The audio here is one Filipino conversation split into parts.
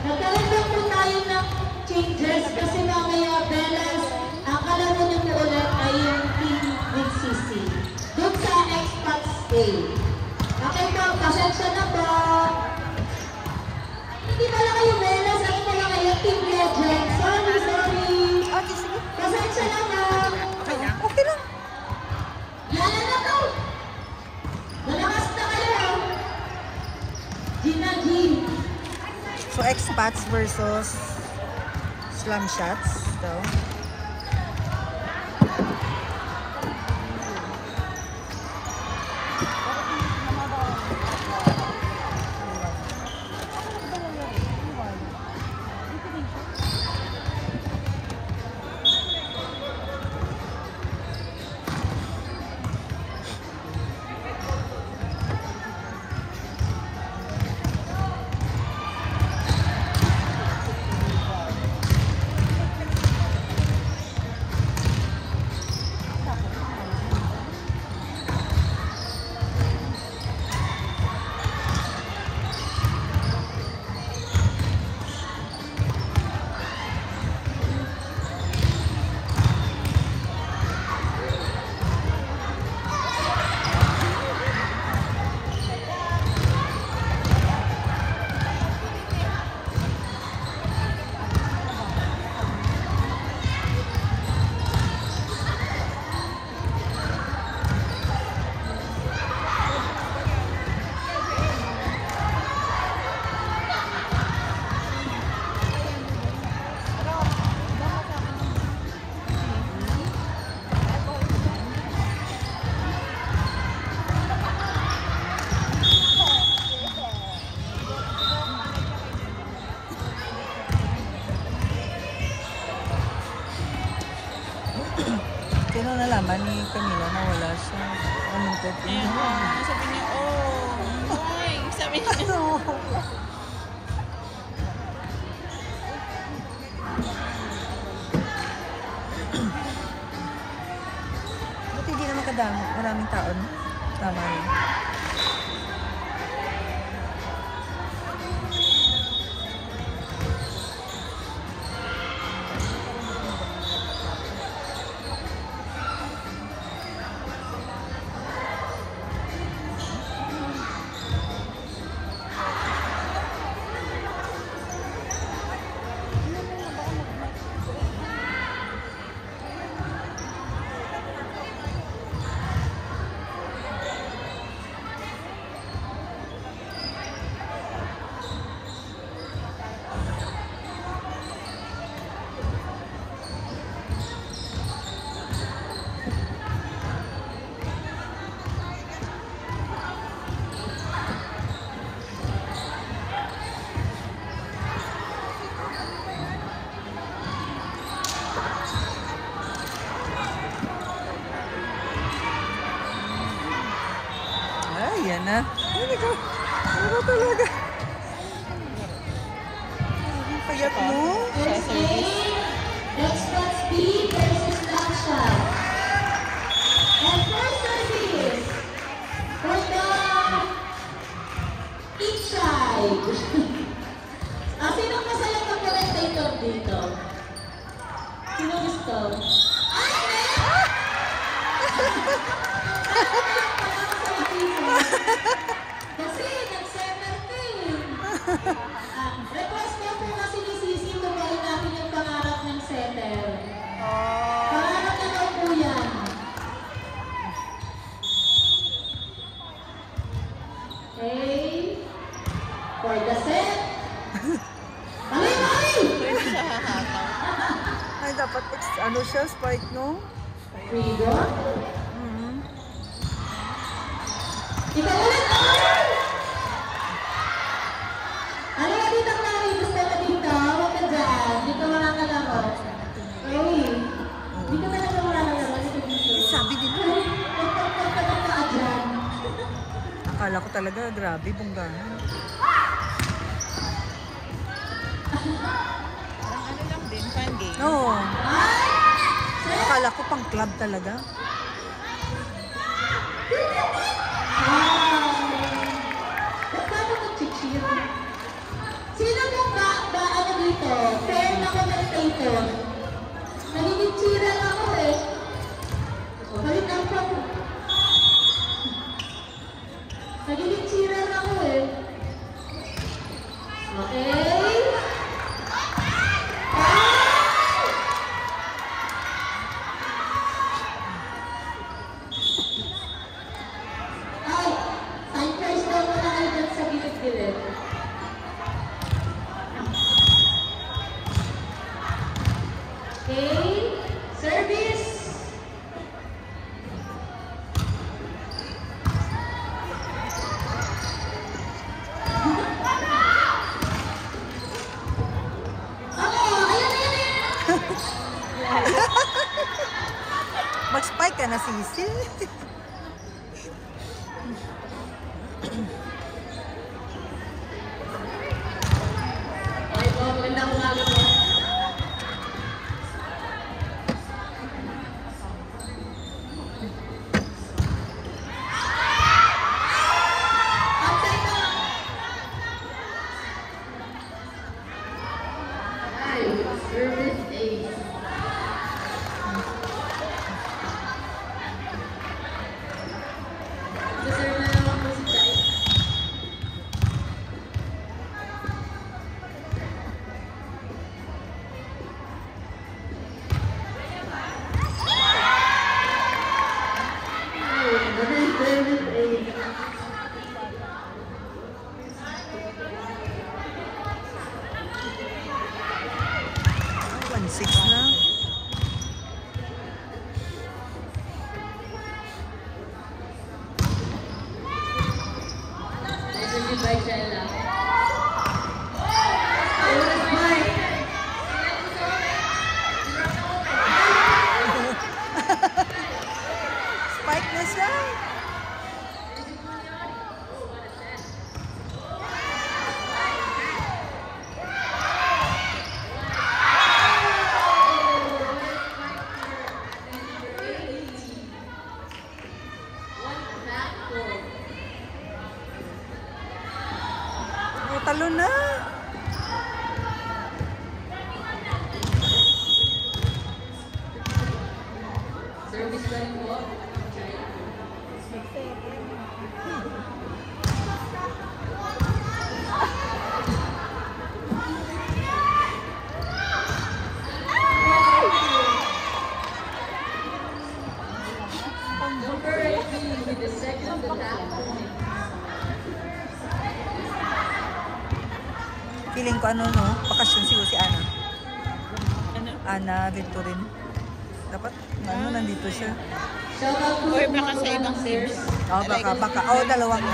Nagkaroon po tayo ng changes kasi mamaya Belas, ang kalaro niyo po ulit ay yung team with CC. Doon sa Expats Day. Okay po, pasensya na po. Hindi pala kayo Belas, ano pala kayo Team Legend. Sorry. Pasensya na po. Okay lang. Yan na to. Malakas na kayo. Gina G. So, expats versus slam shots. So, sino nalaman ni Camila na wala siya? Anong pet? Sabi niya, boy! Sabi niya. Ba't hindi naman kadami? Maraming taon. Tama rin. Yan na. Hindi ko. Ano talaga? Ang payat mo. Expats B versus Laksha. And first service for the each side. Sinong masaya ng commentator dito? Sino gusto? Kasi nag-center team. Request niya po kasi ni Sisi kung gawin natin yung pangarap ng center. Pangarap na daw po yan. Okay. For the set. spike, no? Freedom. Mm. Ikaw ulit! Ay! Ano ka dito, Mami? Gusto ka dito? Huwag ka dyan. Dito makakalaro. Hey! Dito talaga makakalaro. Dito dito. Sabi din mo. Pagpagpagpagpag ka dyan. Akala ko talaga, grabe, bonggahan. Parang ano lang din, fan game. No, Ay! akala ko pang club talaga. Ba't paano mag-cheer? Sino mo ba ano dito? Fair na commentator. Nagiging cheeran ako eh. Balik ang pang... Nagiging cheeran ako eh. Okay? Ay! Time first daw muna kayo dyan sa gilid-gilid. Okay? Service! Ako! Ayan, ayan, ayan! Mag-spike ka na, Sisi. Okay po, magandang umaga po. Antay na! Ay, service ace. Deserve na naman po si Chay. Service ace. 1-6 na. Nagiging by Chela. Oras Mike. Spike na siya. O, talo na. Service pa rin po. Number 18 with the second attack point. Feeling ko ano, no? Bakasyon siguro si Ana. Ano? Ana Venturin. Dapat, ano, nandito siya. Shout out to Or mga baka sa ibang volunteers. teams. Oh, baka. Oh, dalawang.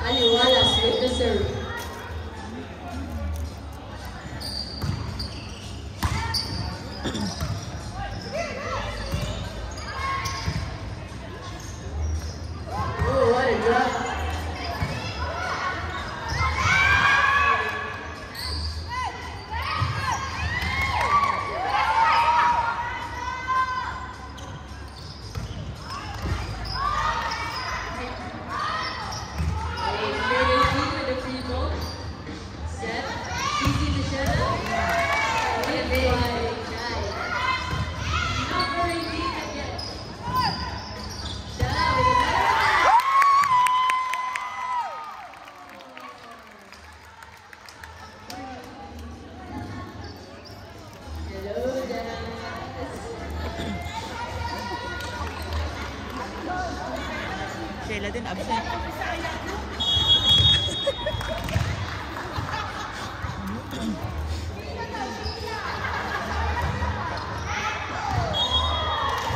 Aliwalas with the serve. Oh, what a drop. Number 18 with the free ball. Sheila din absent.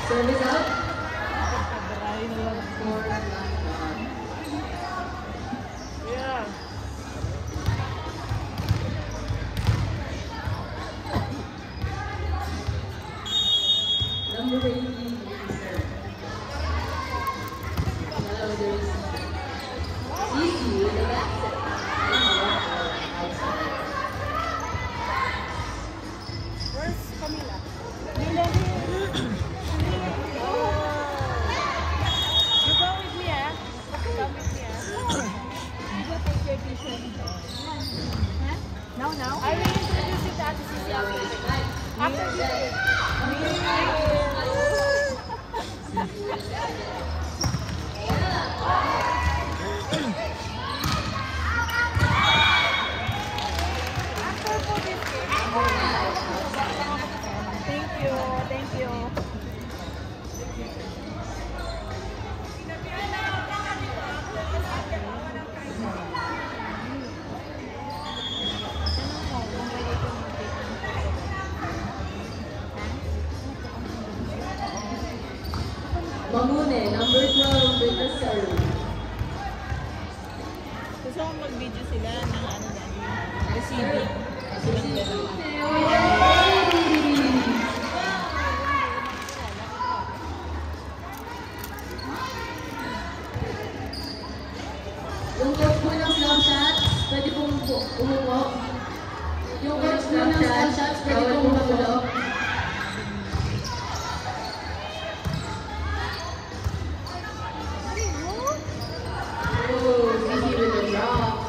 Service out. Yeah. Number 18, sir. Hello, there's Cici with the back set. Outside. Where's Camila? You go with me, ah. Come with me, ah. You go take your t-shirt. Huh? Now? I will introduce you to Ate Cici after this. Thank you. Mamune, number 12 with the serve. Gusto kong mag-video sila ng ano na, receiving. Yung coach po ng slap shots, pwede pong umupo. Yung coach po ng slap shots, pwede pong umupo. Oh, Cici with the drop.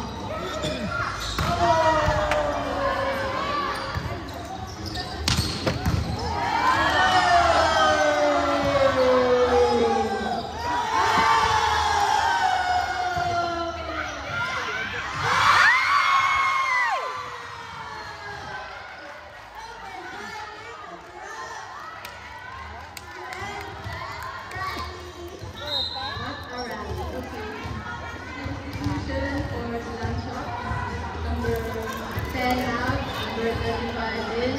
Number 10 out, number 35 in.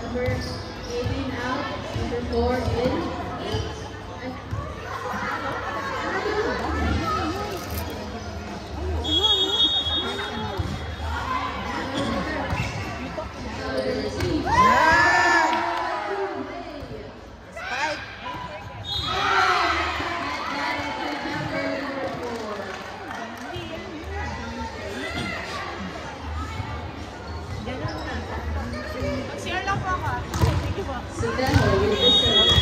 Number 18 out, number 4 in. Mag-share lang po ako. Thank you po. Sudejo with the serve.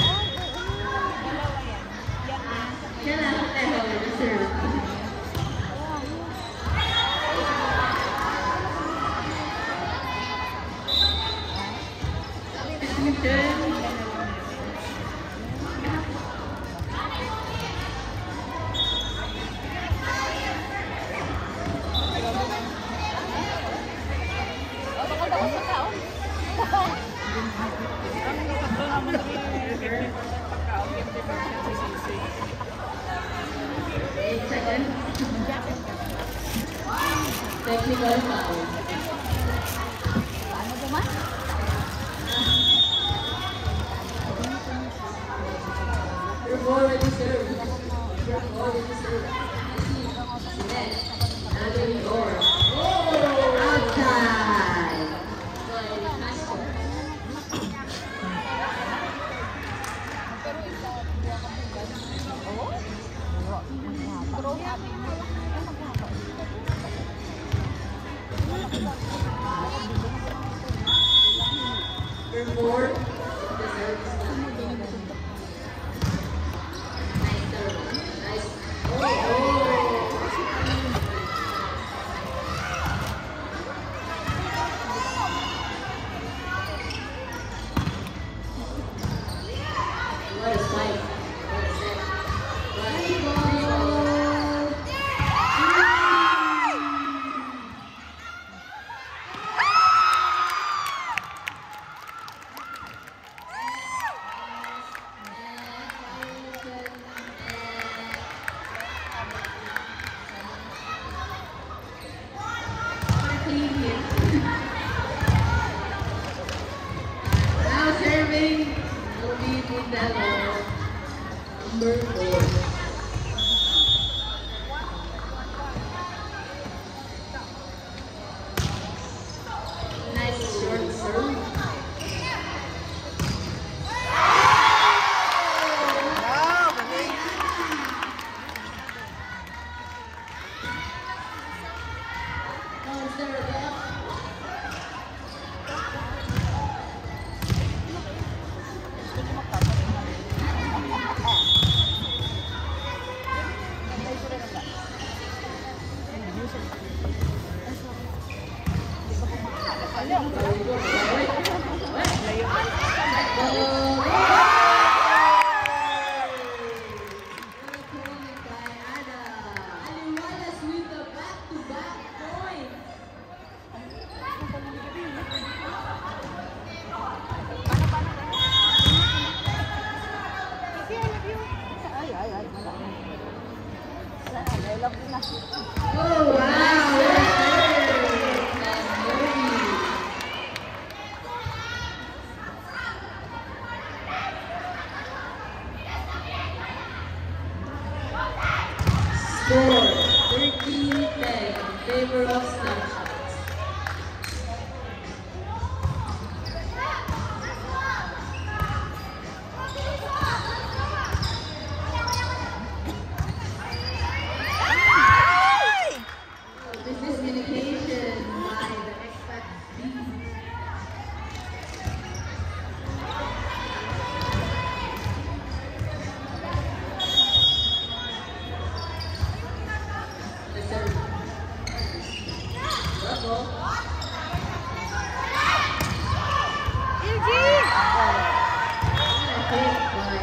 Dalawa yan. Yan na. Siya na, Sudejo with the serve. Technical foul. Your ball ready serve. Your ball ready serve. Net. Another door. Outside. Your board. The serve is done. Nice serve. Nice. Oh. 4. Nice short serve. Wow, galing. Serve up. Oh, wow! Score 13-10 in favor of Snapshots. This is indication by the expert speed. The serve. Double. Hit by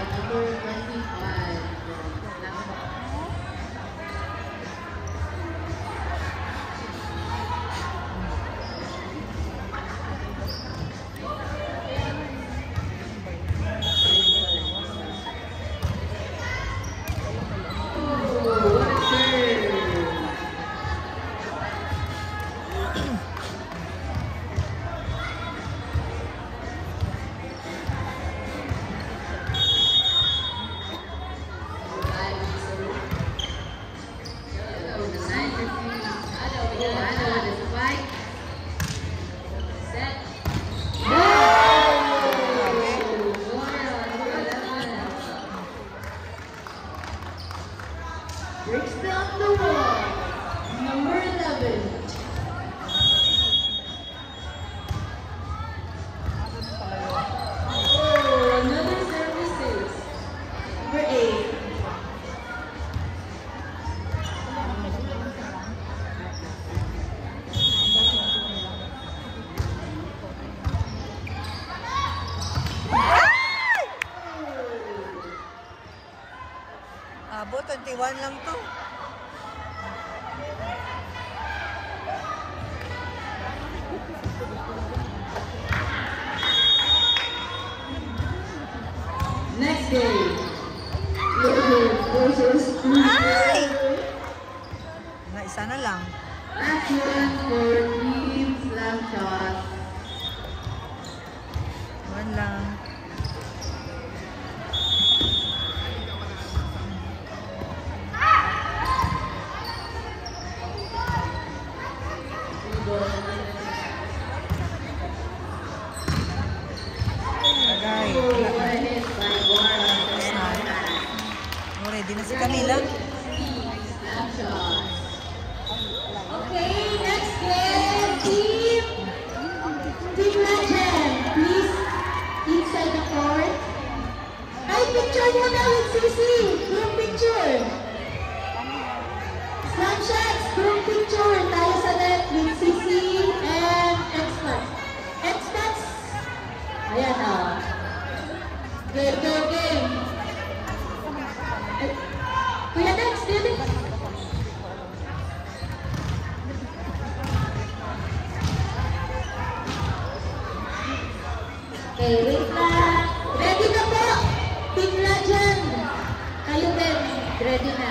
number 25. Breaks down the wall. Number 11. Oh, another services. Number 8. Abo, 21 lang to. Next game. Versus Ay! Na isa na lang. last one for Team Snapshots. One lang. Agay. Oh, what a hit by Guara. Oh, ready na si Camila. Snapshot. Okay, next game. Team Legend, please inside the court. Ay, picture muna with Sisi. Group picture. Snapshots, group picture. Tayo sa net with Sisi and experts. Experts. Ayan, oh. Game, game, game. Kuya Dex, Kuya Dex. Okay, wait lang. Ready na po. Team Legend. Kayo din. Ready na.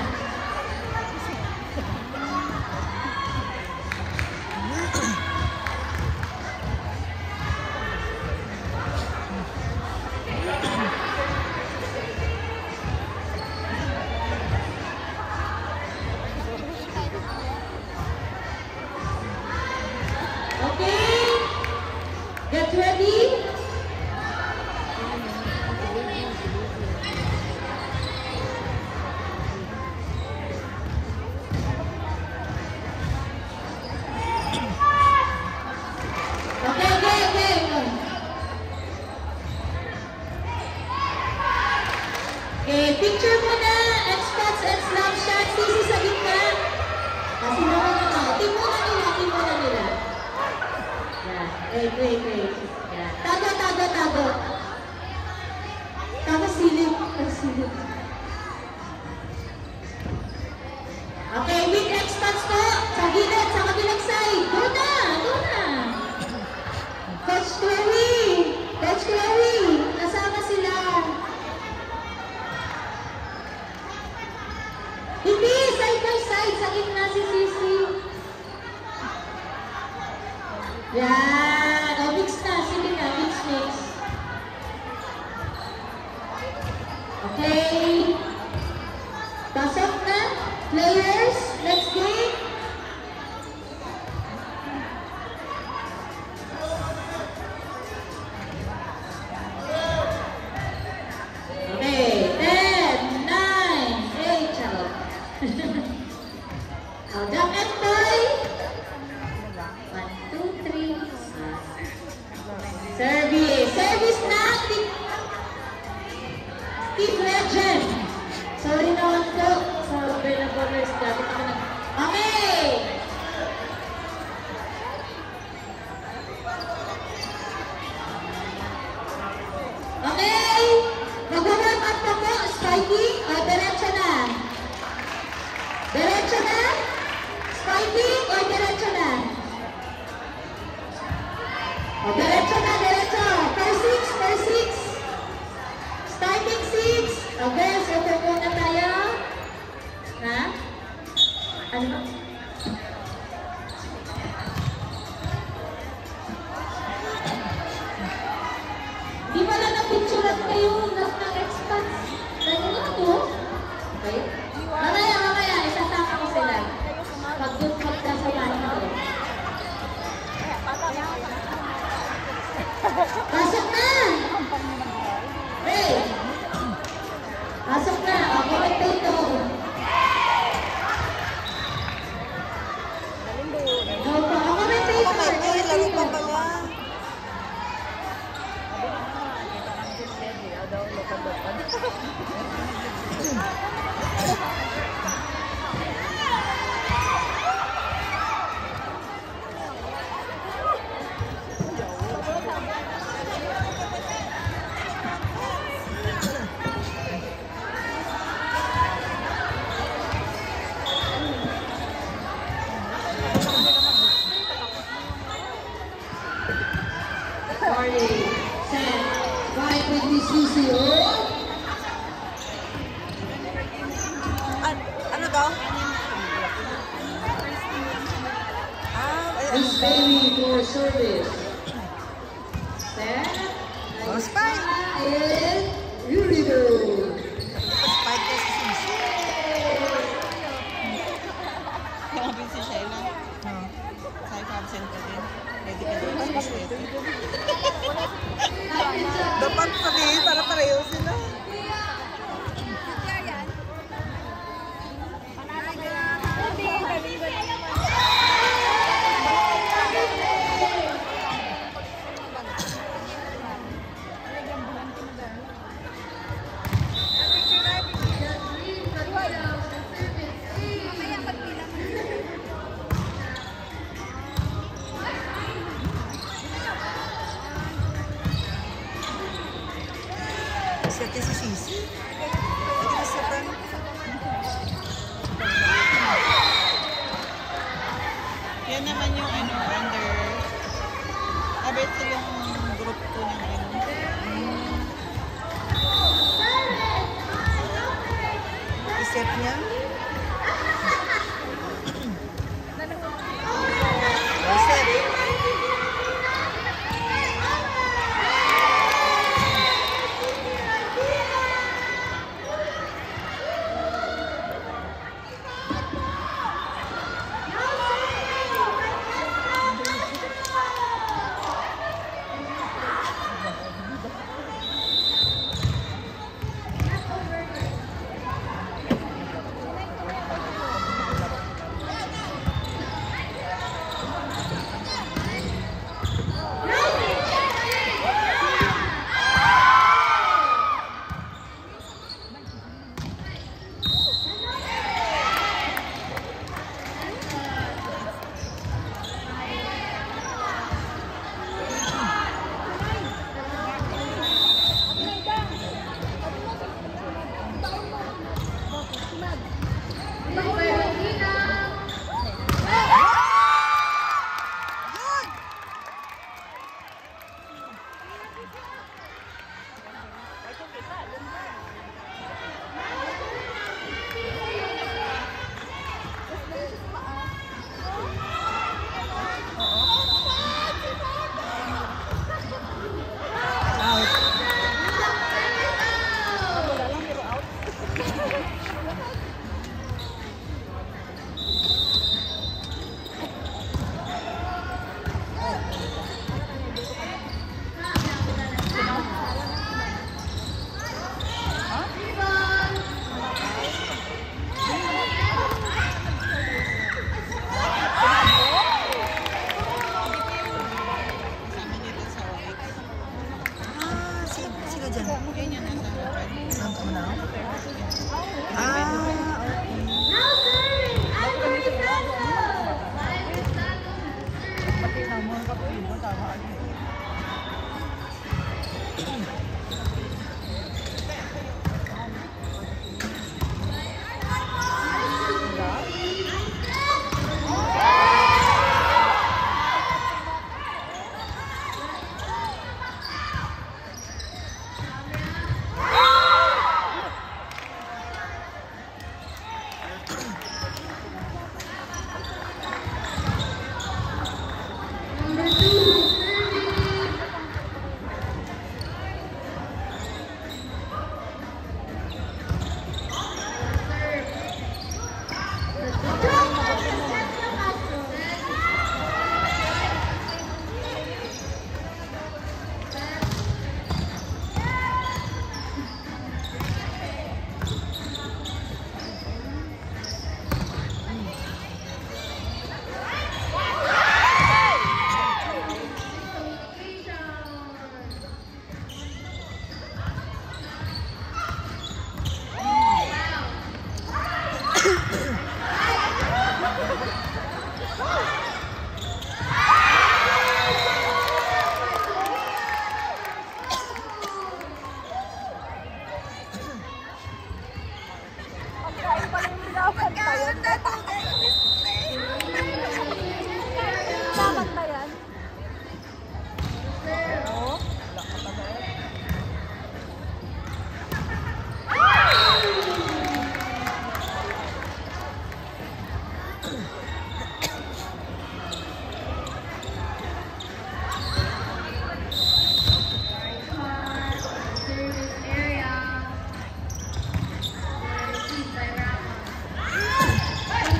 Kasi naman na. Team muna nila, team muna nila. Yan. Wait. Yan. Tago. Tapos silip. Okay, with experts po. Sa gilid, sa kabilang side. Go na. Coach Chloe. Nasama sila. Hindi, side by side. Sa gitna si Sisi. Yan. O, mix na. Sige na, mix. Okay. Pasok na. Players, let's game. Okay, 10, 9, 8, charot. Hanggang at boy. 1, 2, 3. Service na. Team Legend. Sorry naman po sa Bellaboners. Okay. Mag-warm up po po. Spiking. O, diretso na. Spiking o diretso na. O, diretso. Per 6. Starting 6. Okay, so tupo na tayo. Ha? Ano ba? Di ba na napicturean kayo ng-expats? Ganyan na ito? Okay? Mamaya, isasama ko sila. Pag-good ka sa bahay ko. Pasok na! Hey! Pasok na! Ako ay ito. Ako may paper. pa pala. Ano to? This baby for service. Set. Oh, spike. And you do. Spike ka si Sisi. Grabe si Shaila. Kahit absent ka din. Pwede ka din mas maswerte. Dapat sabihin para pareho sila. Swerte si Sisi. Yan naman yung under. Abet silang group ko ng Iset niya. Iset.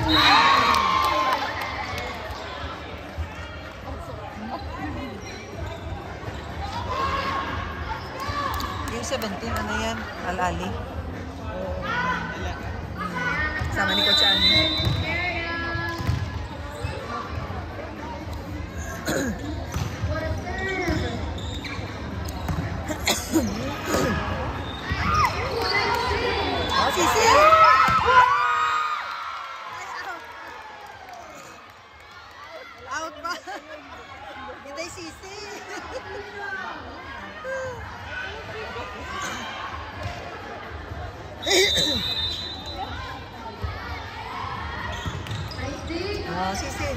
Yung 17, ano yan? Al-Ali. Sama ni Coach Ani. Oh, Sisi! Out ba? Hindi, Sisi! Oh, Sisi!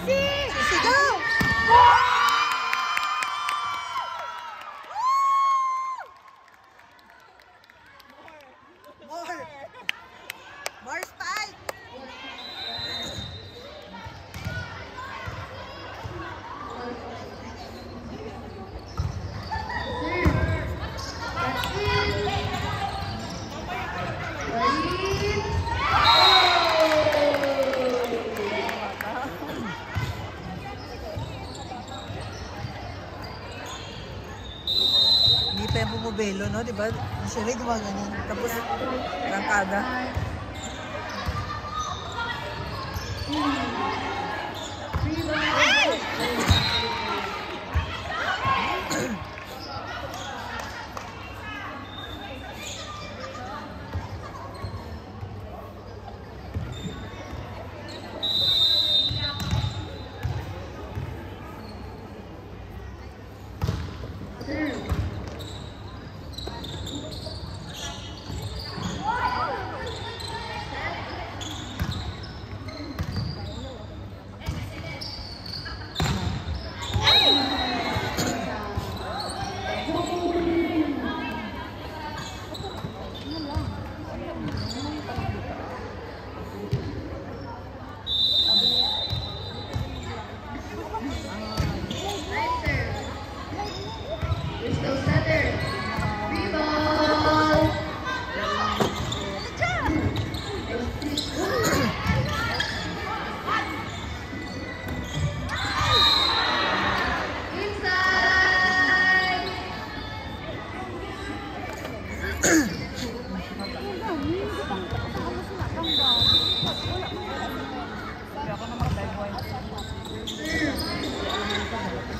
Sisi, go! More! More spike! Hindi pa yung bumubelo, no? Diba? Usually gumaganyan. Tapos, rangkada.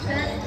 Set.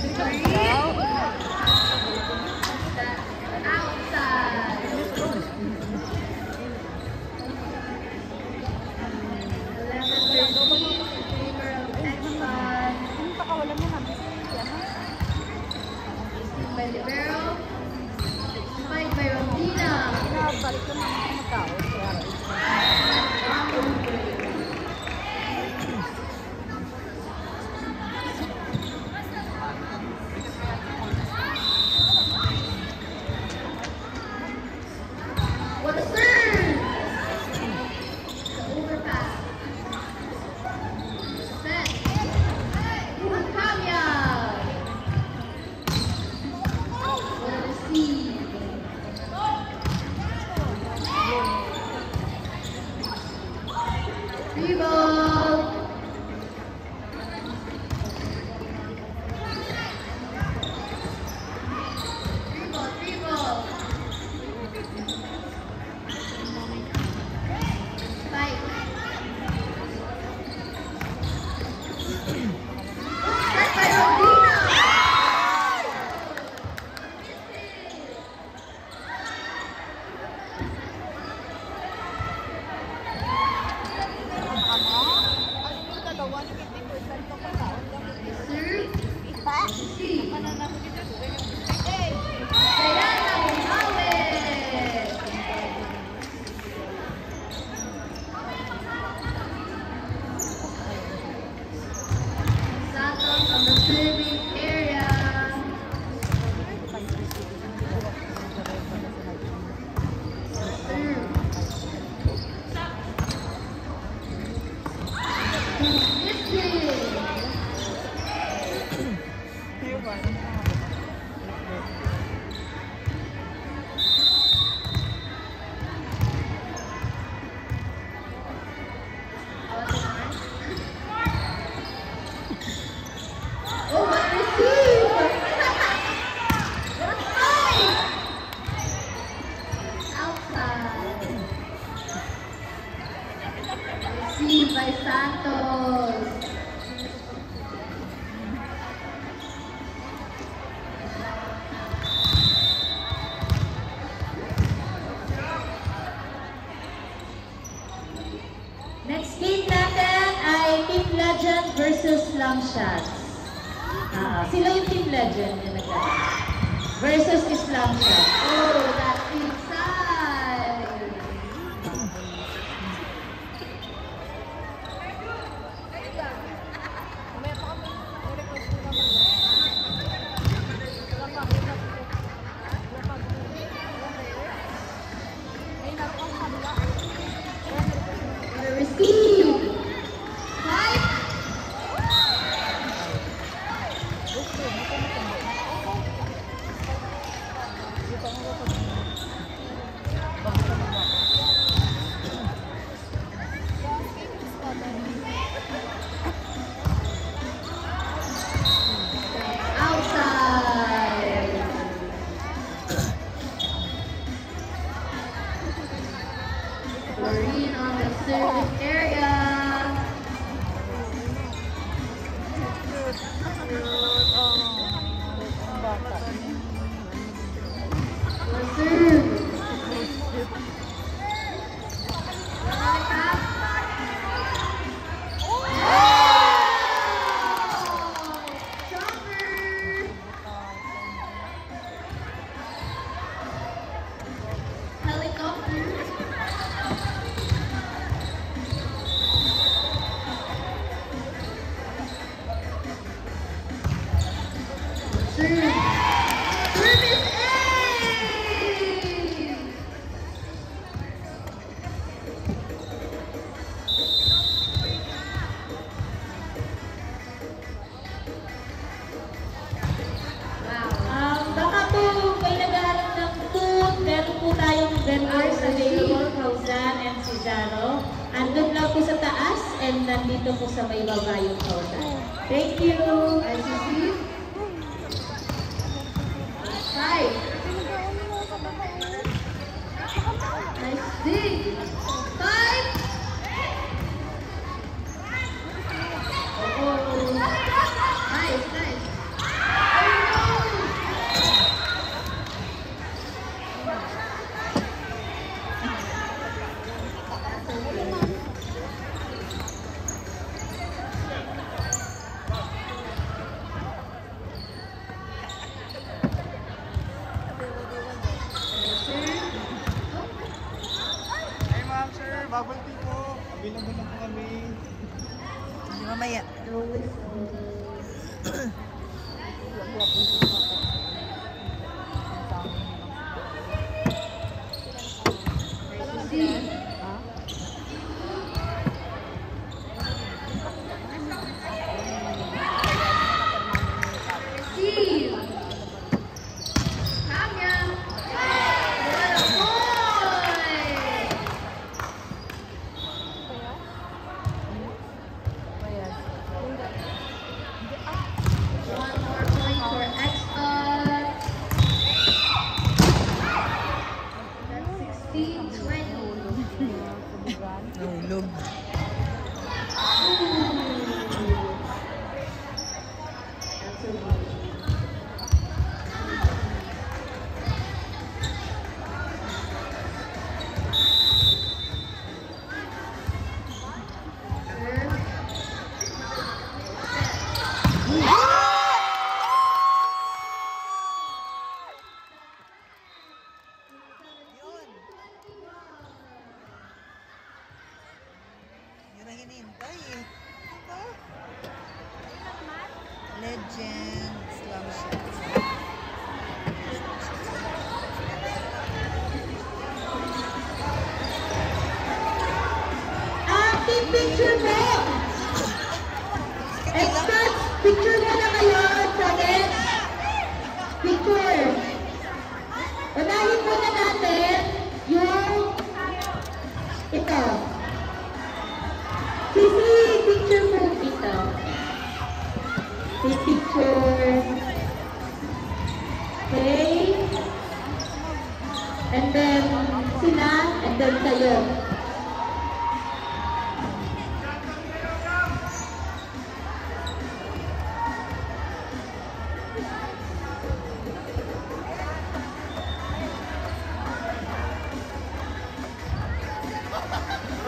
Kanya. Santos on the serving area. Oh, what receive! Outside. Received by Santos. Next game natin ay Team Legend versus Slam Shots. Sila yung Team Legend na naglalaro. Versus Slam Shots. Oh, that's inside. Receive. Five. Outside. Loreen on the service area. Serve. Helicopter. Serve. Service A. Baka po may naghahanap ng food. Meron po tayong vendors available, Fauzan and si Jaro. Andun lang po sa taas and nandito po sa may baba yung Fauzan. Thank you. ICC. Five. Nice dig. Five. Oh. Nice, nice. Hey ma'am, sir, bubble tea po. Available na po kami. Hindi mamaya. Steve. Tanya. What a boy. Yun. Yun ang hinihintay eh. Diba? Legend slam shots. Team picture mo! Experts, picture mo na kayo sa next picture. Unahin muna natin yung ito. Sisi, picture mo ito. This picture. Okay. And then sila, and then kayo.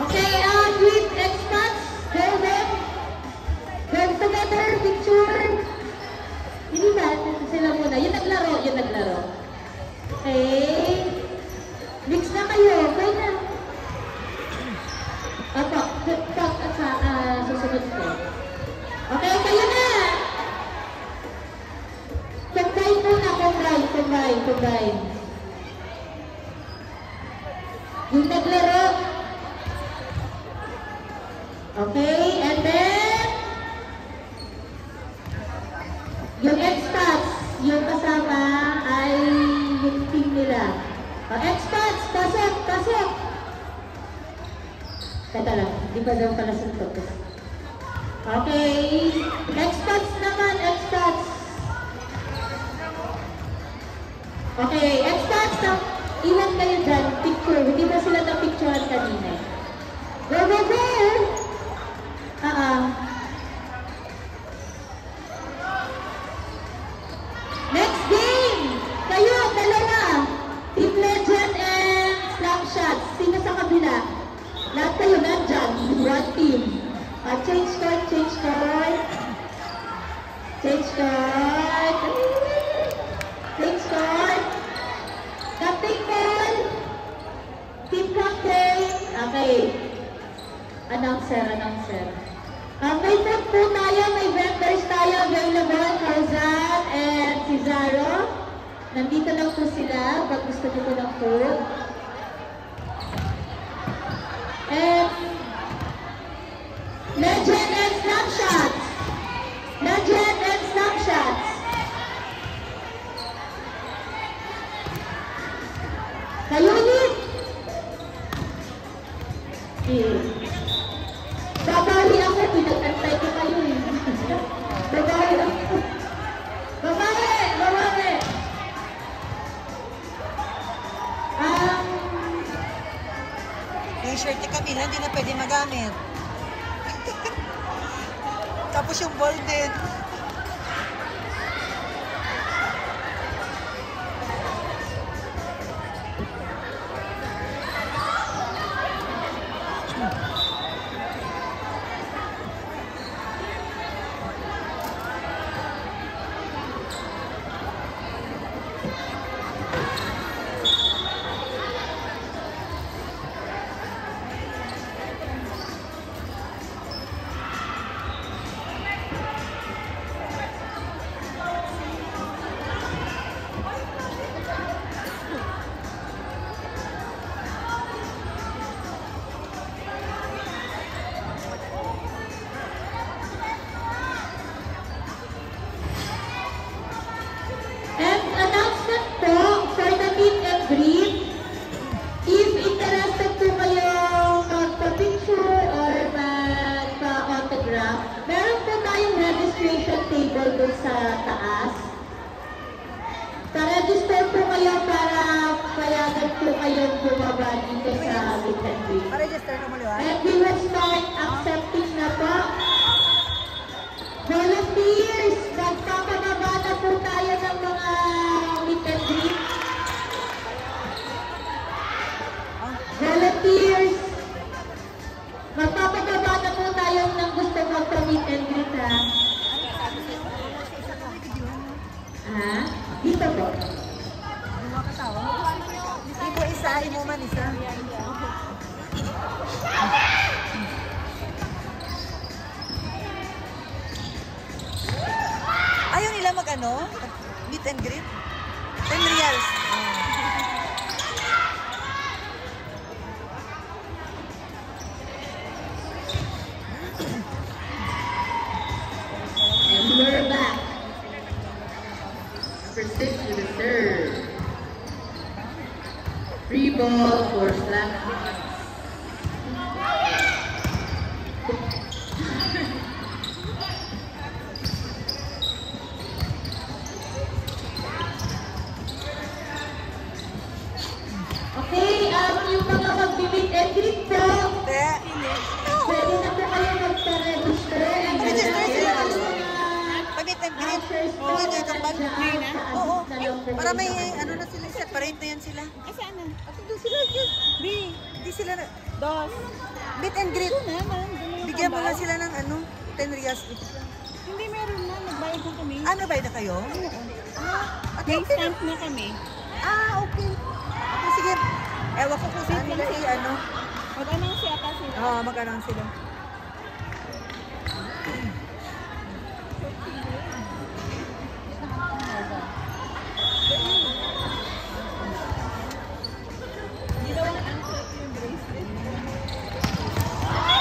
Okay, with expats, go together, picture. Hindi ba? Sila muna. Yung naglaro. Okay. Mix na kayo. Okay na. Opo, susunod ko. Okay, kayo na. Combine muna, combine. Yung naglaro. Okay, and then yung expats, yung kasama ay yung team nila. Expats, pasok! Teka lang, di ba daw pala suntok? Okay, expats naman, expats. Okay, expats, iwan kayo dyan, picture. Hindi ba sila na-picturean kanina? Go! Next game! Kayo, dalawa. Team Legend and Slam Shots. Sino sa kabila? Lahat kayo nandyan. One team. Change card. Captain Paul. Team Captain. Okay. Announcer. May food po tayo, may vendors tayo available, Kauzan and Cesaro. Nandito lang po sila pag gusto nyo po ng food. And Legend and Snapshots. Kayo ulit. Babawi ako, pinag-antay ko kayo eh. Babawi ako. Babawi! Yung shirt ni Camila, hindi na pwede magamit. Tapos yung ball din. Doon sa taas. Pa-register po kayo para payagan po kayong bumaba dito sa meet and greet. Pa-register na muli, And we will start accepting na po. Volunteers, magpapababa na po tayo ng mga meet and greet. Volunteers, magpapababa na po tayo ng gusto magpa-meet and greet ha. ano? Meet and greet? 10 reals. And we're back. Number 6 to the third. Free ball for Slam Dunk. Okay, yung mga mag-meet and greet po, Te. pwede na po kayo magpa-register. Register sila. Pag-meet and greet. Tuloy na yung kapal. Oo. Para may ano na sila. Separate na yan sila. Ay, saan na? At doon sila. Hindi sila na. Dos. Meet and greet. Doon naman. Bigyan mo lang sila ng ano. 10 reals each lang. Hindi, meron na. Nagbayad na kami. Ano ba na kayo? At May stamp na kami. okay. Okay, sige. Ewan ko kung saan nila ano. Mag-anong siya pa sila. Oo, mag-anong sila.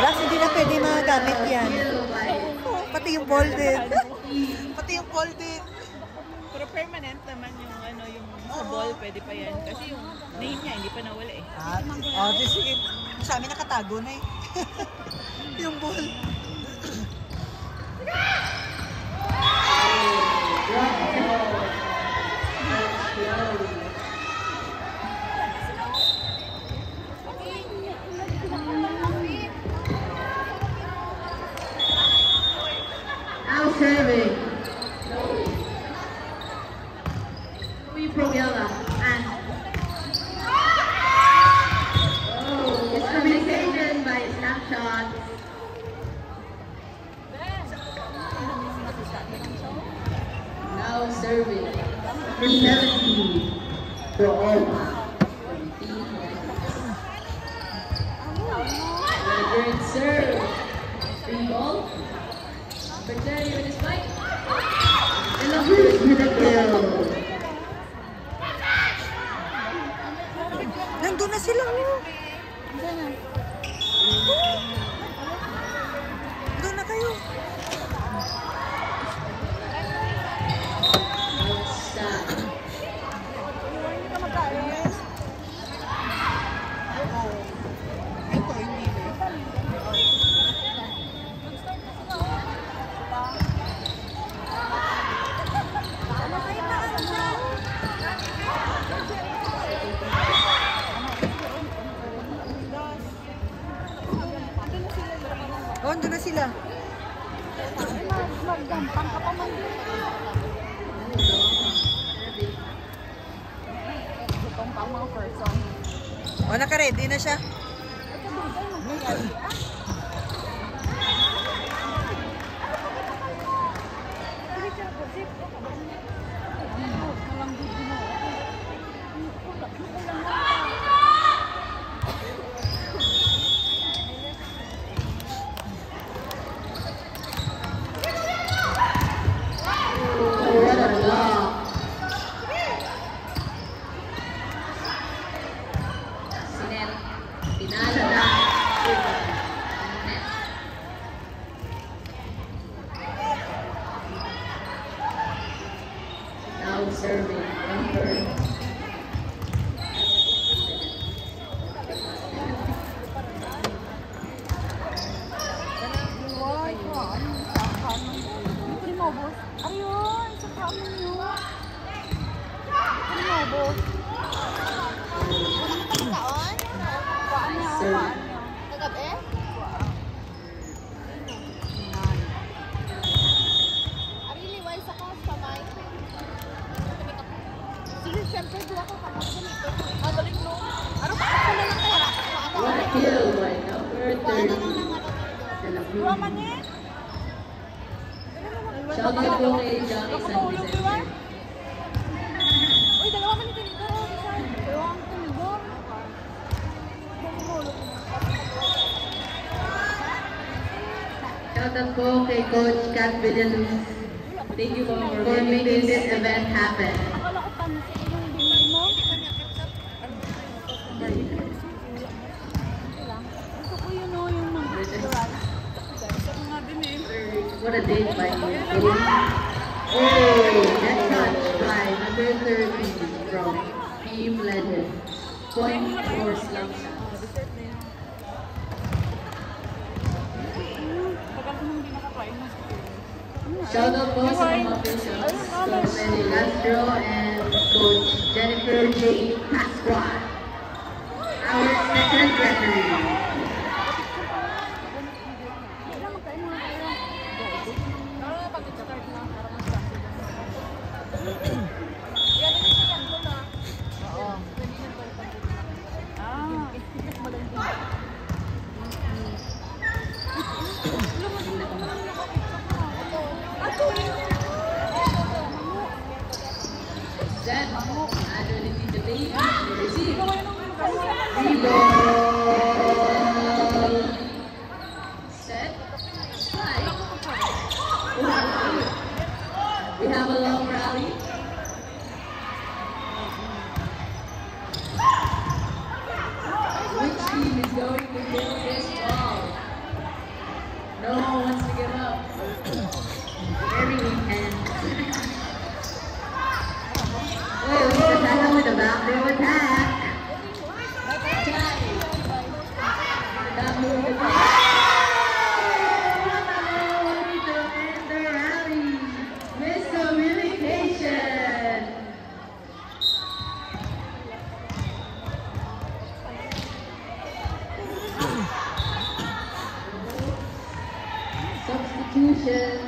Plus, hindi na pwede magamit yan. Pati yung folded. Pati yung folded. Pero permanent naman yung ano yung sa ball, pwede pa yan. Kasi yung name niya, hindi pa nawala eh. Sige. Sa amin nakatago na eh. Yung ball. Now serving. Louis Proyela and miscommunication by Snapshot. Now serving. Number 70 for all. Good serve. Free ball. Number 30 with his fight. And number with the kill. Nandun na sila. Doon na kayo. Ito, hindi na. Oh, doon na sila. Oh, naka-ready na siya. What a block. Sinet. Pinala na. Net. Now serving number. Ayun, sa kamin yun. Pinobos. Taon? Serving. Kagabi? Arili, why sa ka sa mic? Sige, siyempre, dula ka kapag ganito. Galing no? Ano pa ako na lang kaya? What a kill by number 30. Dua man eh? Shout out po kay Johnny San Vicente. Uy, dalawa man ito dito. Dalawang tinidor. Shout out po kay Coach Cat Villanueva. Thank you for making this event happen. Akala ko pansin yung binili mo. Gusto ko yun o, yung mga rice. Gusto nga din eh. What a day by you. Oh, that touch by number 30 from Team Legend. Point for Slum Shot. Tagal ko nung hindi nakakain ng Shout out po sa mga officials, Coach Lenny Castro and Coach Jennifer J. Pascual. Our second referee. Set. Ano ni Tita Baby? Receive. Reball. Set. Slide. We have a long rally. Which team is going to get this ball? No one wants to give up. Very intense. Oh, Sasha with a back row attack. That move is to end the rally. Miscommunication. Substitution.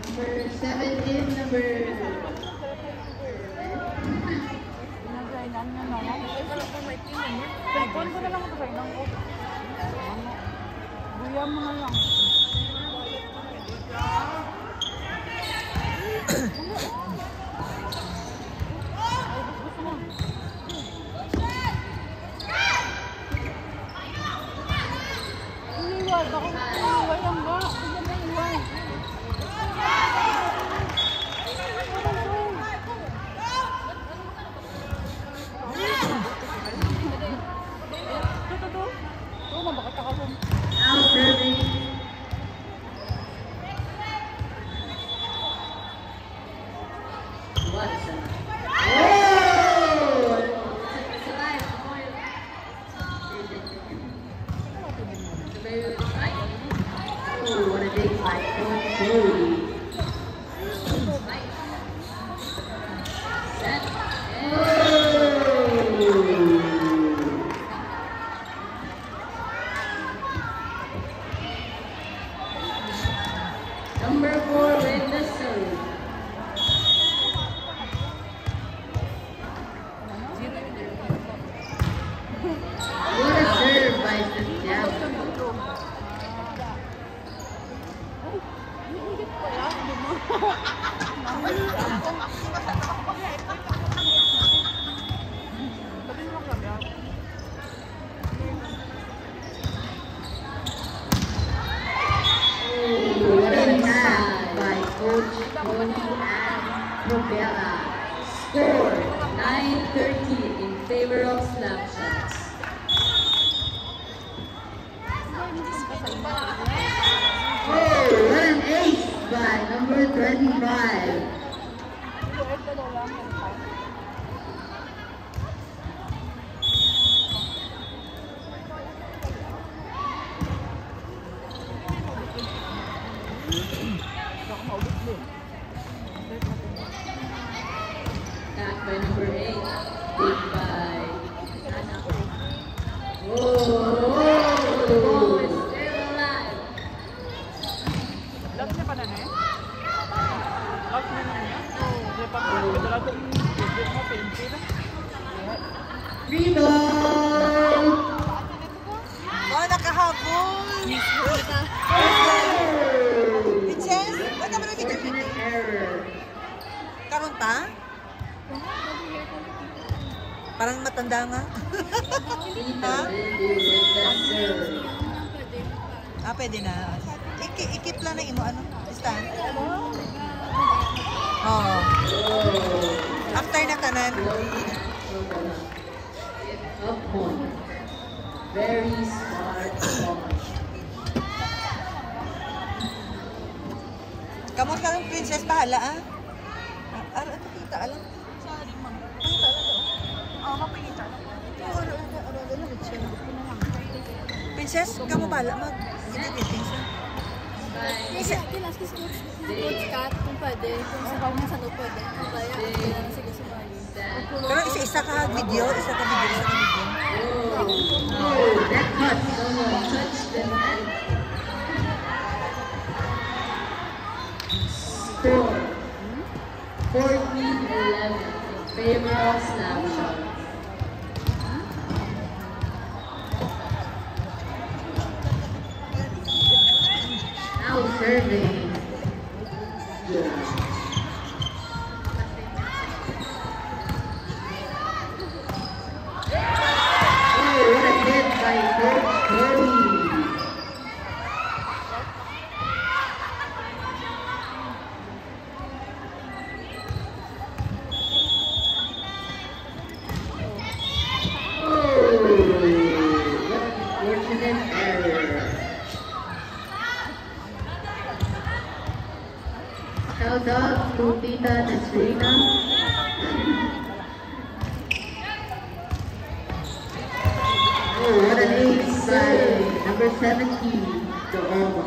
Number 7 in number. Telepon ko na lang ito sa inang ko. Buya mo na lang. Iniwag ako. Iniwag lang ba? Bigyan na iwag. Now serving. What is that? Oh! It's alive. Oh, what a big fight. Set. Number 4 with the serve. What a serve by Santiago. What an attack by Coach Tony and Robella. Score 9-13 in favor of Slapshots. Oh, what an ace by number 25. Attack by number 8. Big by Sana. Oh, the ball is still alive. Last niya pa na eh? Last niya na niya? Hindi pa pa. Wala itong video mo, pinti na. Free ball. Oh, nakahabol! Vincent, ba't naman ang video? Fortunate error. Karoon pa? Parang matanda nga. Tita Lindy with the serve. Pwede na. Ikip lang na imo, ano? Kamusta? Oo. After na tanan. Up point. Very smart ball. Kamusta ng princess? Bahala, ah? Ano kita? Alam? Sorry, ma'am. Pakita, alam to? Oo, mapakita. Princess, kamu bahala mag-meeting siya. Kilas coach Kat, kung pwede. Kung sa bawang sa no pwede. Kung kaya, kaya na sige sumali. Pero isa ka video, isa ka video. Oh, that cut. Someone touched the net. Score. 14-11 in favor of Snapshot. Now serving. Oh, what a hit by Coach Cody. Unfortunate error. Shout out to Tita Nasrina. Oh, what an ace by number 17, the Oma.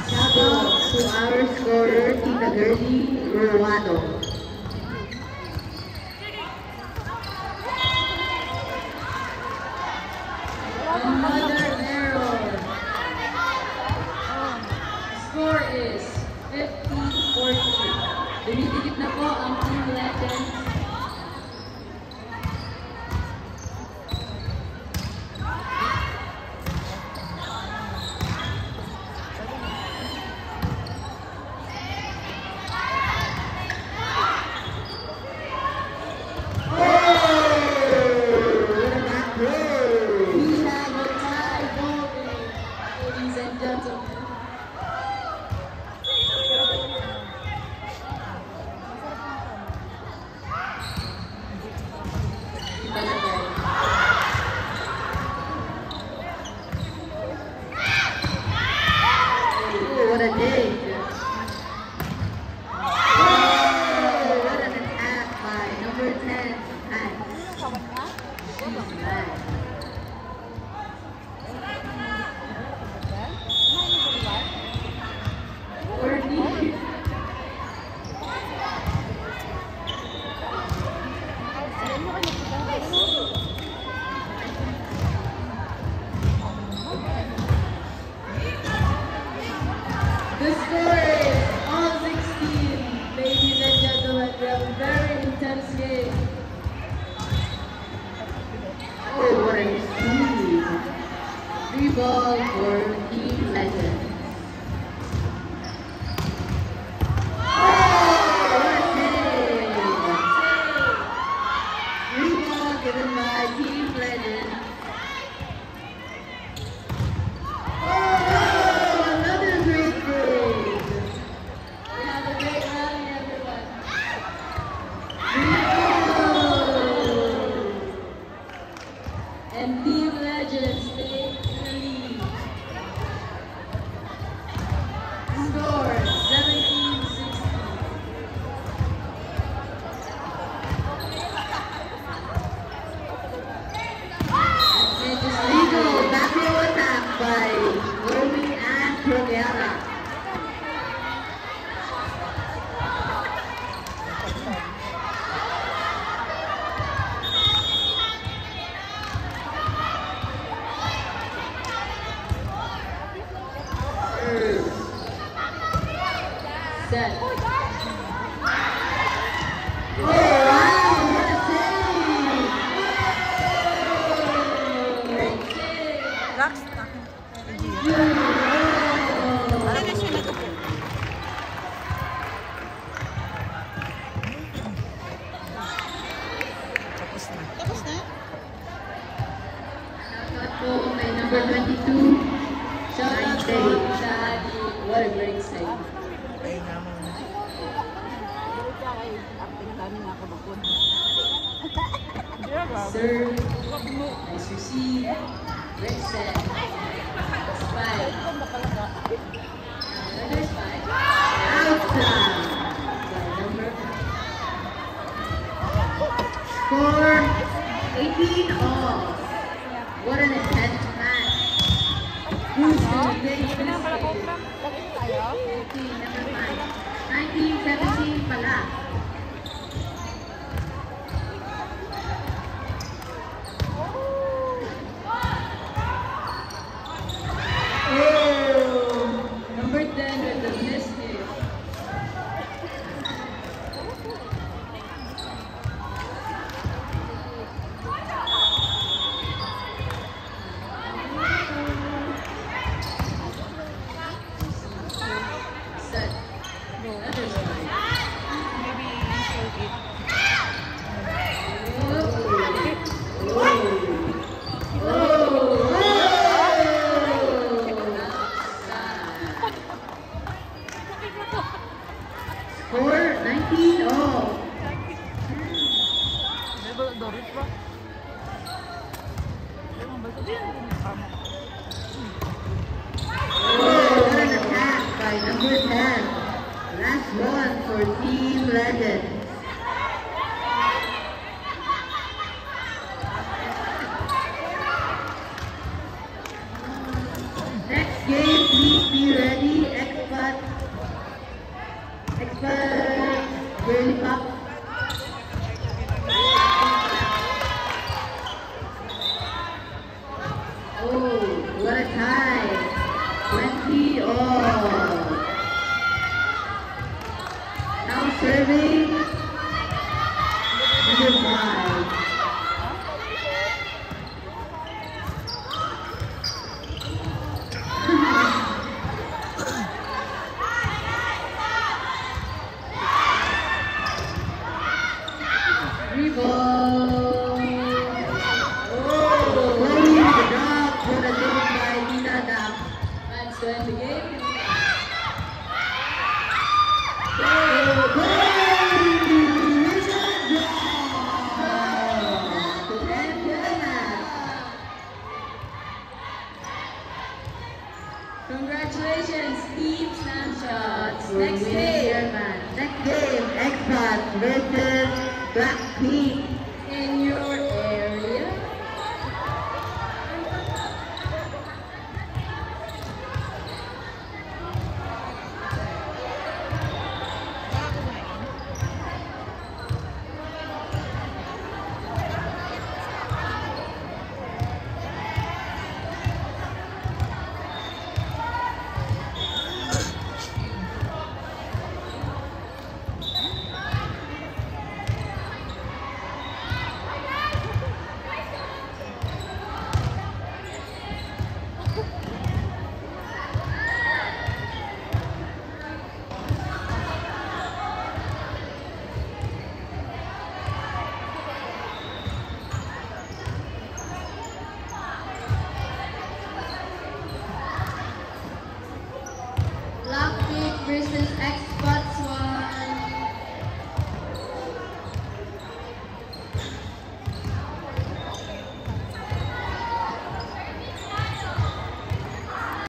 Shout out to our scorer, Tita Gertie Ruano. Another error. Score is 50-40. Dumidikit na po ang Team Legends. What a day! Oh, what an attack by number 10, Hans. Nice. The score is all 16, ladies and gentlemen. We have a very intense game. Oh, what a speed! 3 ball for Team Legends. Oh, what a save! 3 ball given by Team Legends. And Team Legends take the lead. Score 17-16. And just legal back row attack by Romy and Progera. Set. Oh, wow, what a save! Great save! Relax na. Ano siya nagpo? Tapos na. Shoutout po kay number 22. boy, very excited. Ay naman. Serve. Nice receive. Red set. Spike. Another spike. Outside. Number 5. Score 18 all. What an intense match. Who's gonna take this game? 18, number 5. 19-17 pala. Oh, number 10 with the missed hit. Set. Another strike. Score 19 all. Oh, what an attack by number 10. Last one for Team Legends. Next game, please be ready. Expert Girly Pop. Oh, what a tie. 20 all. Now serving number 5. Three ball. Oh, Chloe with the drop for the take by Nina Dam. Fans to end the game. Oh, Chloe with the drop to end the match. Congratulations, Team Snapshots. Next game. Next game, X-Pac versus Blackpink.